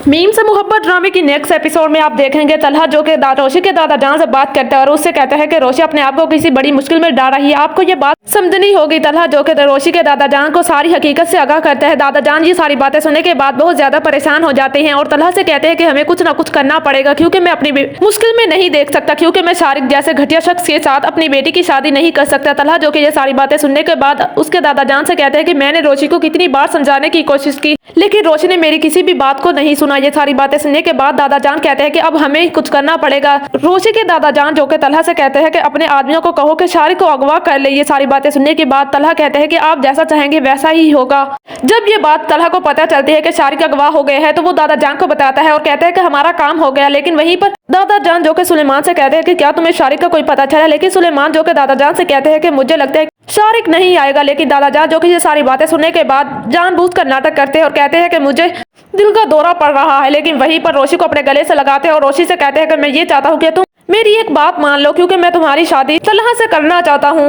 Meme से मोहब्बत ड्रामे की नेक्स्ट एपिसोड में आप देखेंगे तलहा जो कि रोशी के दादा जान से बात करता है और उससे कहता है कि रोशी अपने आप को किसी बड़ी मुश्किल में डाल रही है। आपको ये बात समझनी होगी। तलहा जो कि रोशी के दादा जान को सारी हकीकत से आगाह करता है। दादा जान ये सारी बातें सुनने के बाद बहुत ज्यादा परेशान हो जाते हैं और तलहा से कहते हैं कि हमें कुछ ना कुछ करना पड़ेगा क्योंकि मैं अपनी मुश्किल में नहीं देख सकता, क्योंकि मैं शारिक जैसे घटिया शख्स के साथ अपनी बेटी की शादी नहीं कर सकता। तलहा जो कि ये सारी बातें सुनने के बाद उसके दादा जान से कहते हैं कि मैंने रोशी को कितनी बार समझाने की कोशिश की लेकिन रोशी ने मेरी किसी भी बात को नहीं सुना। ये सारी बातें सुनने के बाद दादा जान कहते हैं कि अब हमें कुछ करना पड़ेगा। रोशी के दादा जान जो कि तलहा से कहते हैं कि अपने आदमियों को कहो कि शारिक को अगवा कर ले। ये सारी बातें सुनने के बाद तलहा कहते हैं कि आप जैसा चाहेंगे वैसा ही होगा। जब ये बात तलहा को पता चलती है कि शारिक अगवा हो गए हैं तो वो दादा जान को बताता है और कहते हैं कि हमारा काम हो गया। लेकिन वहीं पर दादा जान जो कि सुलेमान से कहते हैं कि क्या तुम्हें शारिक का कोई पता चला, लेकिन सुलेमान जो कि दादा जान से कहते हैं कि मुझे लगता है शारिक नहीं आएगा। लेकिन दादा जान जो कि ये सारी बातें सुनने के बाद जानबूझकर नाटक करते हैं और कहते हैं कि मुझे दिल का दौरा पड़ रहा है। लेकिन वहीं पर रोशी को अपने गले से लगाते हैं और रोशी से कहते हैं कि मैं ये चाहता हूँ कि तुम मेरी एक बात मान लो क्योंकि मैं तुम्हारी शादी तलहा से करना चाहता हूँ।